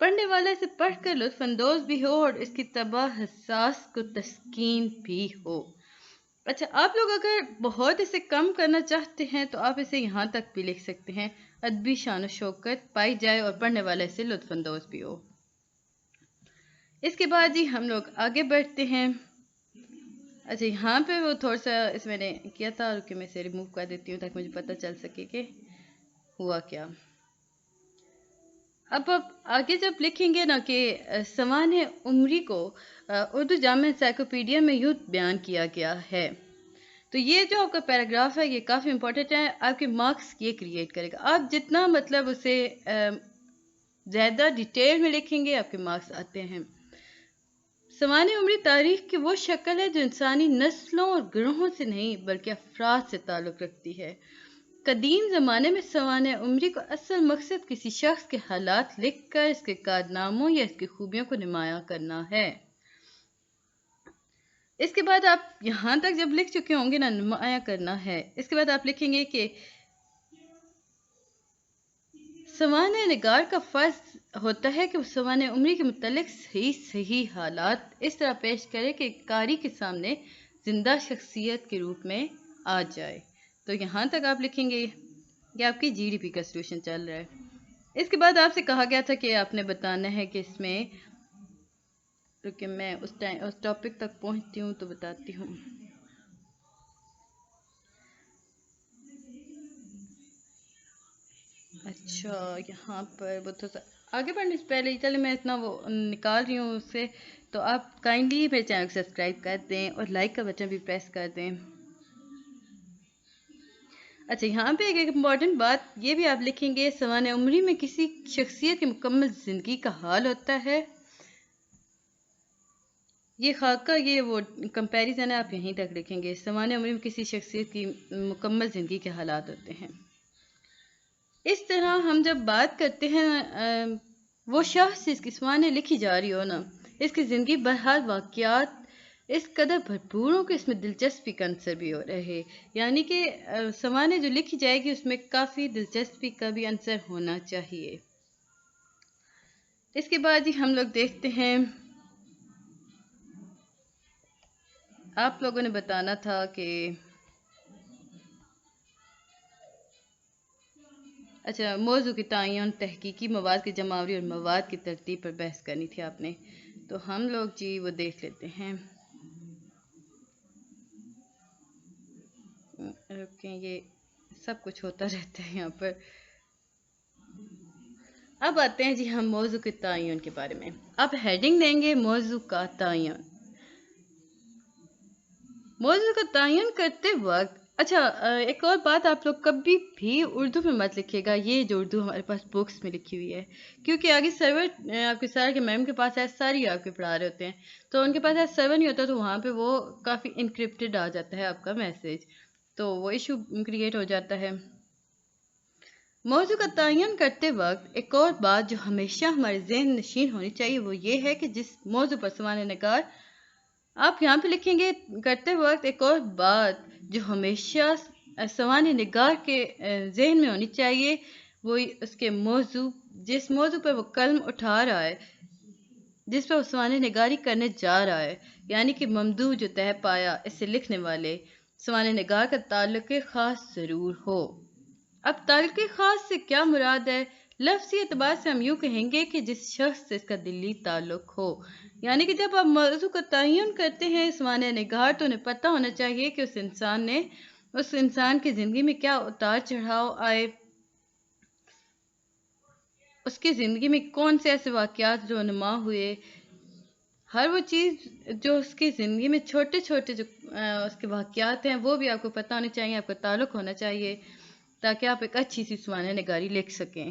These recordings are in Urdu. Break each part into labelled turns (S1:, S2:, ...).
S1: پڑھنے والا اسے پڑھ کر لطف اندوز بھی ہو اور اس کی طبع حساس کو تسکین بھی ہو۔ اچھا، آپ لوگ اگر بہت اسے کم کرنا چاہتے ہیں تو آپ اسے یہاں تک بھی لکھ سکتے ہیں، ادبی شان و شوکت پائی جائے اور پڑھنے والا اسے لطف اندوز بھی ہو۔ اس کے بعد جی ہم لوگ آگے بڑھتے ہیں۔ اچھا، یہاں پہ وہ تھوڑا سا اس میں نے کیا تھا کہ میں اسے ریموو کر دیتی ہوں تاکہ مجھے پتہ چل سکے کہ ہوا کیا۔ اب آپ آگے جب لکھیں گے نا کہ سوانح عمری کو اردو جامع انسائکلوپیڈیا میں یوں بیان کیا گیا ہے، تو یہ جو آپ کا پیراگراف ہے یہ کافی امپورٹنٹ ہے، آپ کے مارکس یہ کریٹ کرے گا۔ آپ جتنا مطلب اسے زیادہ ڈیٹیل میں لکھیں گے آپ کے مارکس آتے ہیں۔ سوانح عمری تاریخ کی وہ شکل ہے جو انسانی نسلوں اور گروہوں سے نہیں بلکہ افراد سے تعلق رکھتی ہے۔ قدیم زمانے میں سوانح عمری کا اصل مقصد کسی شخص کے حالات لکھ کر اس کے کارناموں یا اس کی خوبیوں کو نمایاں کرنا ہے۔ اس کے بعد آپ یہاں تک جب لکھ چکے ہوں گے نا نمایاں کرنا ہے، اس کے بعد آپ لکھیں گے کہ سوانح نگار کا فرض ہوتا ہے کہ وہ سوانح عمری کے متعلق صحیح حالات اس طرح پیش کرے کہ قاری کے سامنے زندہ شخصیت کے روپ میں آ جائے۔ تو یہاں تک آپ لکھیں گے، یہ آپ کی جی ڈی پی کا سولوشن چل رہا ہے۔ اس کے بعد آپ سے کہا گیا تھا کہ آپ نے بتانا ہے کہ اس میں، کیونکہ میں اس ٹاپک تک پہنچتی ہوں تو بتاتی ہوں۔ اچھا، یہاں پر وہ تھوڑا سا آگے بڑھنے سے پہلے چلے میں اتنا وہ نکال رہی ہوں اس سے، تو آپ کائنڈلی میرے چینل کو سبسکرائب کر دیں اور لائک کا بٹن بھی پریس کر دیں۔ اچھا، یہاں پہ ایک امپورٹنٹ بات یہ بھی آپ لکھیں گے، سوانح عمری میں کسی شخصیت کی مکمل زندگی کا حال ہوتا ہے۔ یہ خاکہ یہ وہ کمپیریزن ہے، آپ یہیں تک لکھیں گے، سوانح عمری میں کسی شخصیت کی مکمل زندگی کے حالات ہوتے ہیں۔ اس طرح ہم جب بات کرتے ہیں وہ شخص جس کی سوانح لکھی جا رہی ہو نا، اس کی زندگی بہرحال واقعات اس قدر بھرپور ہو کہ اس میں دلچسپی کا عنصر بھی ہو رہے، یعنی کہ سوانح جو لکھی جائے گی اس میں کافی دلچسپی کا بھی عنصر ہونا چاہیے۔ اس کے بعد ہی ہم لوگ دیکھتے ہیں، آپ لوگوں نے بتانا تھا کہ اچھا موضوع کی تعین، تحقیقی مواد کی جمعآوری اور مواد کی ترتیب پر بحث کرنی تھی آپ نے، تو ہم لوگ جی وہ دیکھ لیتے ہیں۔ رکیں، یہ سب کچھ ہوتا رہتا ہے یہاں پر۔ اب آتے ہیں جی ہم موضوع کے تعین کے بارے میں۔ آپ ہیڈنگ دیں گے موضوع کا تعین۔ موضوع کا تعین کرتے وقت اچھا ایک اور بات، آپ لوگ کبھی بھی اردو میں مت لکھیے گا، یہ جو اردو ہمارے پاس بکس میں لکھی ہوئی ہے، کیونکہ آگے سرور آپ کے سر کے میم کے پاس ایس سر ہی آپ کے پڑھا رہے ہوتے ہیں، تو ان کے پاس ایس سرور نہیں ہوتا، تو وہاں پہ وہ کافی انکرپٹڈ آ جاتا ہے آپ کا میسیج، تو وہ ایشو کریٹ ہو جاتا ہے۔ موضوع کا تعین کرتے وقت ایک اور بات جو ہمیشہ ہمارے ذہن نشین ہونی چاہیے وہ یہ ہے کہ جس موضوع پر سوانح نگار آپ یہاں پہ لکھیں گے کرتے وقت ایک اور بات جو ہمیشہ سوانح نگار کے ذہن میں ہونی چاہیے وہ اس کے موضوع، جس موضوع پر وہ قلم اٹھا رہا ہے، جس پر وہ سوانح نگاری کرنے جا رہا ہے، یعنی کہ ممدوح جو تہ پایا اسے لکھنے والے سوانح نگار کا تعلق خاص ضرور ہو۔ اب تعلق خاص سے کیا مراد ہے؟ لفظی اعتبار سے ہم یوں کہیں گے کہ جس شخص سے اس کا دلی تعلق ہو، یعنی کہ جب آپ موضوع کا تعین کرتے ہیں سوانح نگار تو انہیں پتہ ہونا چاہیے کہ اس انسان کی زندگی میں کیا اتار چڑھاؤ آئے، اس کی زندگی میں کون سے ایسے واقعات رونما ہوئے، ہر وہ چیز جو اس کی زندگی میں چھوٹے چھوٹے جو اس کے واقعات ہیں وہ بھی آپ کو پتہ ہونے چاہیے، آپ کا تعلق ہونا چاہیے، تاکہ آپ ایک اچھی سی سوانح نگاری لکھ سکیں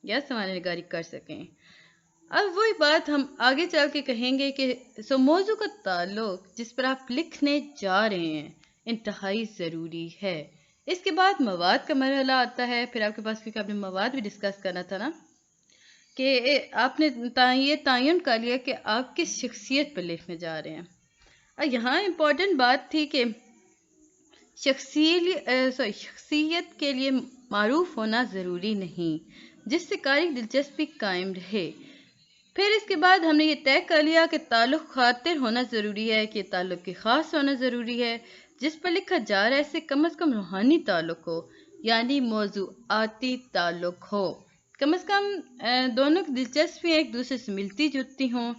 S1: یا سوانح نگاری کر سکیں۔ اب وہی بات ہم آگے چل کے کہیں گے کہ موضوع کا تعلق جس پر آپ لکھنے جا رہے ہیں انتہائی ضروری ہے۔ اس کے بعد مواد کا مرحلہ آتا ہے، پھر آپ کے پاس کیونکہ آپ نے مواد بھی ڈسکس کرنا تھا نا، کہ آپ نے یہ تعین کر لیا کہ آپ کس شخصیت پر لکھنے جا رہے ہیں۔ اور یہاں امپورٹنٹ بات تھی کہ شخصیت کے لیے معروف ہونا ضروری نہیں، جس سے قاری دلچسپی قائم رہے، پھر اس کے بعد ہم نے یہ طے کر لیا کہ تعلق خاطر ہونا ضروری ہے، کہ تعلق کے خاص ہونا ضروری ہے، جس پر لکھا جا رہا ہے اس سے کم از کم روحانی تعلق ہو، یعنی موضوعاتی تعلق ہو، کم از کم دونوں کی دلچسپیاں ایک دوسرے سے ملتی جلتی ہوں۔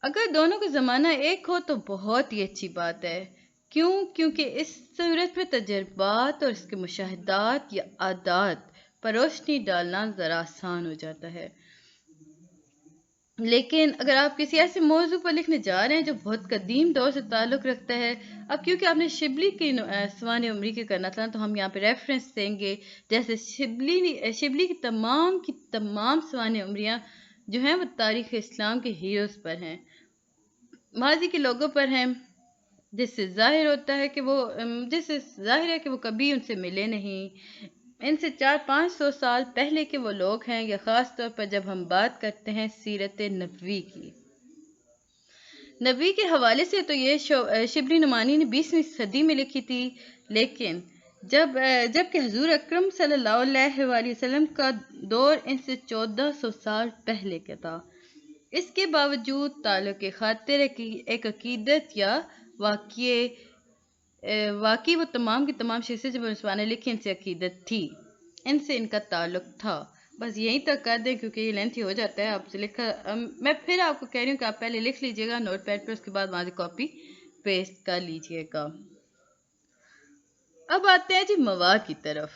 S1: اگر دونوں کا زمانہ ایک ہو تو بہت ہی اچھی بات ہے۔ کیوں؟ کیونکہ اس صورت میں تجربات اور اس کے مشاہدات یا عادات پر روشنی ڈالنا ذرا آسان ہو جاتا ہے۔ لیکن اگر آپ کسی ایسے موضوع پر لکھنے جا رہے ہیں جو بہت قدیم دور سے تعلق رکھتا ہے، اب کیونکہ آپ نے شبلی کی سوانح عمری کے کرنا تھا تو ہم یہاں پہ ریفرنس دیں گے، جیسے شبلی کی تمام سوانح عمریاں جو ہیں وہ تاریخ اسلام کے ہیروز پر ہیں، ماضی کے لوگوں پر ہیں، جس سے ظاہر ہے کہ وہ کبھی ان سے ملے نہیں، ان سے 400-500 سال پہلے کے وہ لوگ ہیں، یا خاص طور پر جب ہم بات کرتے ہیں سیرت نبوی کی، نبی کے حوالے سے تو یہ شبلی نعمانی نے 20ویں صدی میں لکھی تھی، لیکن جب کہ حضور اکرم صلی اللہ علیہ وآلہ وسلم کا دور ان سے 1400 سال پہلے کا تھا، اس کے باوجود تعلق خاطر ایک عقیدت یا واقعی وہ تمام کی تمام شخصیت جب مسلمان نے لکھی ان سے عقیدت تھی، ان سے ان کا تعلق تھا۔ بس یہیں تک کر دیں کیونکہ یہ لینتھی ہو جاتا ہے، آپ سے لکھا میں پھر آپ کو کہہ رہی ہوں کہ آپ پہلے لکھ لیجئے گا نوٹ پیڈ پر، اس کے بعد وہاں سے کاپی پیسٹ کر لیجئے گا۔ اب آتے ہیں جی مواد کی طرف،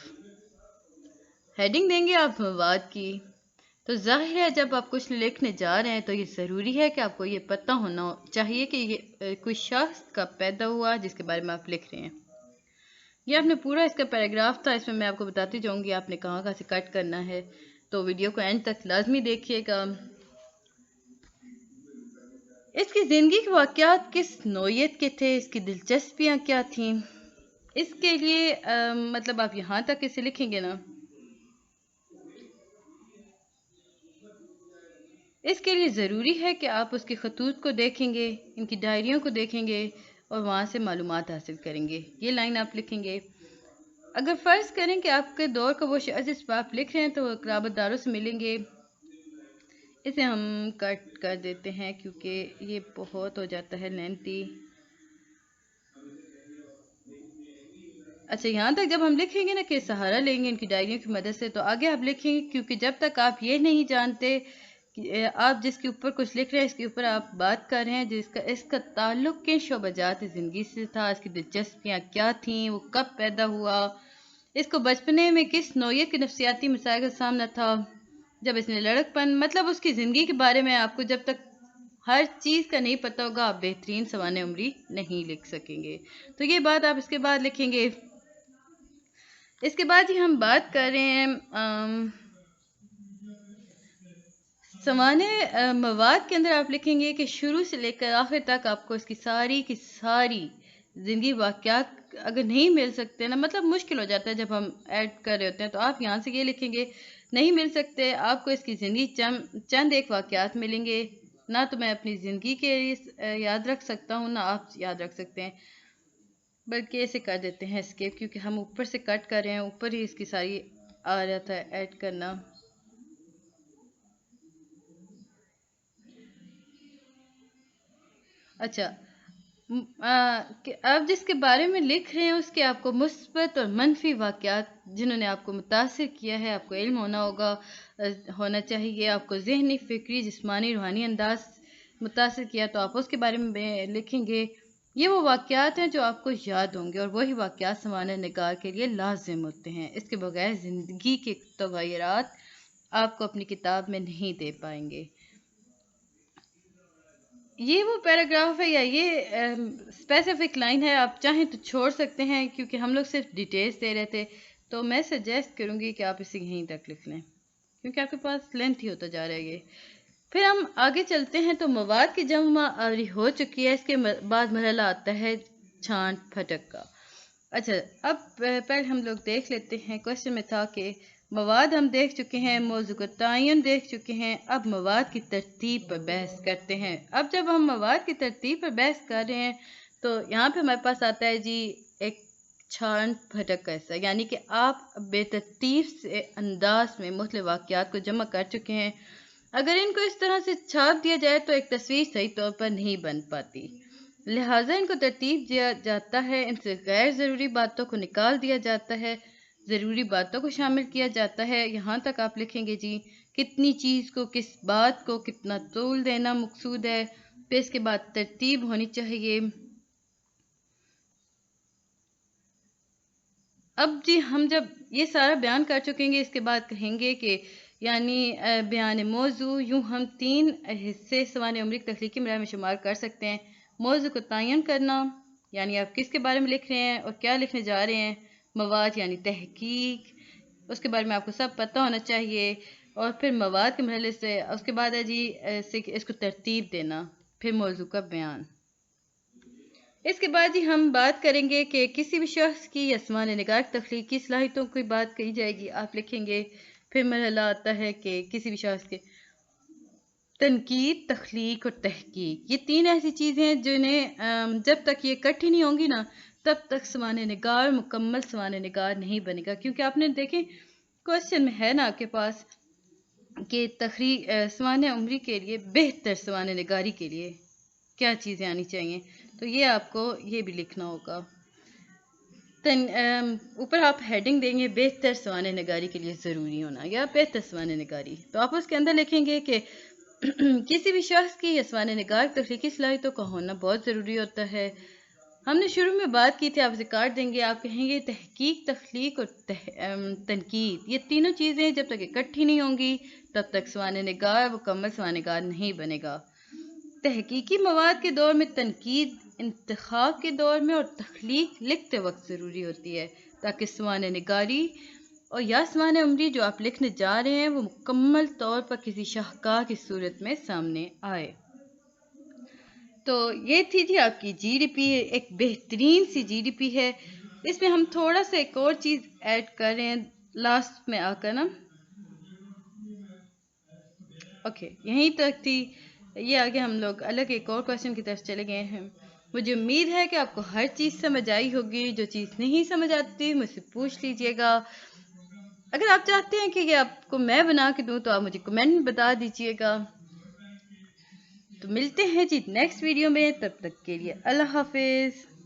S1: ہیڈنگ دیں گے آپ مواد کی، تو ظاہر ہے جب آپ کچھ لکھنے جا رہے ہیں تو یہ ضروری ہے کہ آپ کو یہ پتہ ہونا چاہیے کہ یہ کوئی شخص کا پیدا ہوا جس کے بارے میں آپ لکھ رہے ہیں۔ یہ آپ نے پورا اس کا پیراگراف تھا، اس میں آپ کو بتاتی جاؤں گی آپ نے کہاں سے کٹ کرنا ہے، تو ویڈیو کو اینڈ تک لازمی دیکھیے گا۔ اس کی زندگی کے واقعات کس نوعیت کے تھے، اس کی دلچسپیاں کیا تھیں، اس کے لیے مطلب آپ یہاں تک اسے لکھیں گے نا، اس کے لیے ضروری ہے کہ آپ اس کے خطوط کو دیکھیں گے، ان کی ڈائریوں کو دیکھیں گے اور وہاں سے معلومات حاصل کریں گے۔ یہ لائن آپ لکھیں گے۔ اگر فرض کریں کہ آپ کے دور کا وہ شخص جس پر آپ لکھ رہے ہیں تو وہ قرابت داروں سے ملیں گے، اسے ہم کٹ کر دیتے ہیں کیونکہ یہ بہت ہو جاتا ہے لینتھی۔ اچھا، یہاں تک جب ہم لکھیں گے نا کہ سہارا لیں گے ان کی ڈائریوں کی مدد سے، تو آگے آپ لکھیں گے کیونکہ جب تک آپ یہ نہیں جانتے کہ آپ جس کے اوپر کچھ لکھ رہے ہیں، اس کے اوپر آپ بات کر رہے ہیں، اس کا تعلق کن شعبہ جات زندگی سے تھا، اس کی دلچسپیاں کیا تھیں، وہ کب پیدا ہوا، اس کو بچپنے میں کس نوعیت کے نفسیاتی مسائل کا سامنا تھا، جب اس نے لڑکپن، مطلب اس کی زندگی کے بارے میں آپ کو جب تک ہر چیز کا نہیں پتہ ہوگا آپ بہترین سوانح عمری نہیں لکھ سکیں گے۔ تو یہ بات آپ اس کے بعد لکھیں گے۔ اس کے بعد ہی ہم بات کر رہے ہیں سوانح مواد کے اندر آپ لکھیں گے کہ شروع سے لے کر آخر تک آپ کو اس کی ساری زندگی واقعات اگر نہیں مل سکتے نا، مطلب مشکل ہو جاتا ہے جب ہم ایڈ کر رہے ہوتے ہیں، تو آپ یہاں سے یہ لکھیں گے نہیں مل سکتے، آپ کو اس کی زندگی چند ایک واقعات ملیں گے، نہ تو میں اپنی زندگی کے یاد رکھ سکتا ہوں، نہ آپ یاد رکھ سکتے ہیں، بلکہ اسے کر دیتے ہیں اسکیپ کیونکہ ہم اوپر سے کٹ کر رہے ہیں، اوپر ہی اس کی ساری آ رہا تھا ایڈ کرنا۔ اچھا، آپ جس کے بارے میں لکھ رہے ہیں اس کے آپ کو مثبت اور منفی واقعات جنہوں نے آپ کو متاثر کیا ہے، آپ کو علم ہونا چاہیے، آپ کو ذہنی، فکری، جسمانی، روحانی انداز متاثر کیا تو آپ اس کے بارے میں لکھیں گے۔ یہ وہ واقعات ہیں جو آپ کو یاد ہوں گے اور وہی واقعات سوانح نگار کے لیے لازم ہوتے ہیں، اس کے بغیر زندگی کے تغیرات آپ کو اپنی کتاب میں نہیں دے پائیں گے۔ یہ وہ پیراگراف ہے یا یہ اسپیسیفک لائن ہے، آپ چاہیں تو چھوڑ سکتے ہیں کیونکہ ہم لوگ صرف ڈیٹیلز دے رہے تھے، تو میں سجیسٹ کروں گی کہ آپ اسے یہیں تک لکھ لیں کیونکہ آپ کے پاس لینتھ ہی ہوتا جا رہا ہے یہ۔ پھر ہم آگے چلتے ہیں تو مواد کی جمع آوری ہو چکی ہے، اس کے بعد مرحلہ آتا ہے چھانٹ پھٹک کا۔ اچھا، اب پہلے ہم لوگ دیکھ لیتے ہیں، کوشچن میں تھا کہ مواد ہم دیکھ چکے ہیں، موضوع کا تعین دیکھ چکے ہیں، اب مواد کی ترتیب پر بحث کرتے ہیں۔ اب جب ہم مواد کی ترتیب پر بحث کر رہے ہیں تو یہاں پہ ہمارے پاس آتا ہے جی ایک چھانٹ پھٹک کا حصہ، یعنی کہ آپ بے ترتیب سے انداز میں مختلف واقعات کو جمع کر چکے ہیں۔ اگر ان کو اس طرح سے چھاپ دیا جائے تو ایک تصویر صحیح طور پر نہیں بن پاتی، لہٰذا ان کو ترتیب دیا جاتا ہے، ان سے غیر ضروری باتوں کو نکال دیا جاتا ہے، ضروری باتوں کو شامل کیا جاتا ہے۔ یہاں تک آپ لکھیں گے جی کتنی چیز کو، کس بات کو کتنا طول دینا مقصود ہے، پھر اس کے بعد ترتیب ہونی چاہیے۔ اب جی ہم جب یہ سارا بیان کر چکیں گے، اس کے بعد کہیں گے کہ یعنی بیان موضوع، یوں ہم 3 حصے سوانح عمری کی تخلیقی مراحل میں شمار کر سکتے ہیں۔ موضوع کو تعین کرنا، یعنی آپ کس کے بارے میں لکھ رہے ہیں اور کیا لکھنے جا رہے ہیں، مواد یعنی تحقیق، اس کے بارے میں آپ کو سب پتہ ہونا چاہیے، اور پھر مواد کے مرحلے سے اس کے بعد ہے جی اس کو ترتیب دینا، پھر موضوع کا بیان۔ اس کے بعد ہی ہم بات کریں گے کہ کسی بھی شخص کی یا سوانح نگار کی تخلیقی صلاحیتوں کی بات کہی جائے گی، آپ لکھیں گے۔ پھر مرحلہ آتا ہے کہ کسی بھی شخص کے تنقید، تخلیق اور تحقیق، یہ 3 ایسی چیزیں ہیں جنہیں جب تک یہ اکٹھی نہیں ہوں گی نا، تب تک سوانح نگار مکمل سوانح نگار نہیں بنے گا۔ کیونکہ آپ نے دیکھیں کوشچن میں ہے نا آپ کے پاس کہ سوانح عمری کے لیے، بہتر سوانح نگاری کے لیے کیا چیزیں آنی چاہیے، تو یہ آپ کو یہ بھی لکھنا ہوگا۔ اوپر آپ ہیڈنگ دیں گے بہتر سوانح نگاری کے لیے ضروری ہونا، یا بہتر سوانح نگاری، تو آپ اس کے اندر لکھیں گے کہ کسی بھی شخص کی یا سوانح نگار تخلیقی صلاحیتوں کا ہونا بہت ضروری ہوتا ہے۔ ہم نے شروع میں بات کی تھی، آپ اسے کاٹ دیں گے، آپ کہیں گے تحقیق، تخلیق اور تنقید، یہ تینوں چیزیں جب تک اکٹھی نہیں ہوں گی تب تک سوانح نگار مکمل سوانح نگار نہیں بنے گا۔ تحقیقی مواد کے دور میں تنقید انتخاب کے دور میں، اور تخلیق لکھتے وقت ضروری ہوتی ہے، تاکہ سوانح نگاری اور یا سوانح عمری جو آپ لکھنے جا رہے ہیں وہ مکمل طور پر کسی شاہکار کی صورت میں سامنے آئے۔ تو یہ تھی جی آپ کی جی ڈی پی، ایک بہترین سی جی ڈی پی ہے۔ اس میں ہم تھوڑا سا ایک اور چیز ایڈ کر رہے ہیں لاسٹ میں آ کر نا، اوکے یہیں تک تھی، یہ آگے ہم لوگ الگ ایک اور کویشچن کی طرف چلے گئے ہیں۔ مجھے امید ہے کہ آپ کو ہر چیز سمجھ آئی ہوگی، جو چیز نہیں سمجھ آتی مجھ سے پوچھ لیجئے گا۔ اگر آپ چاہتے ہیں کہ یہ آپ کو میں بنا کے دوں تو آپ مجھے کمنٹ میں بتا دیجئے گا۔ تو ملتے ہیں جی نیکسٹ ویڈیو میں، تب تک کے لیے اللہ حافظ۔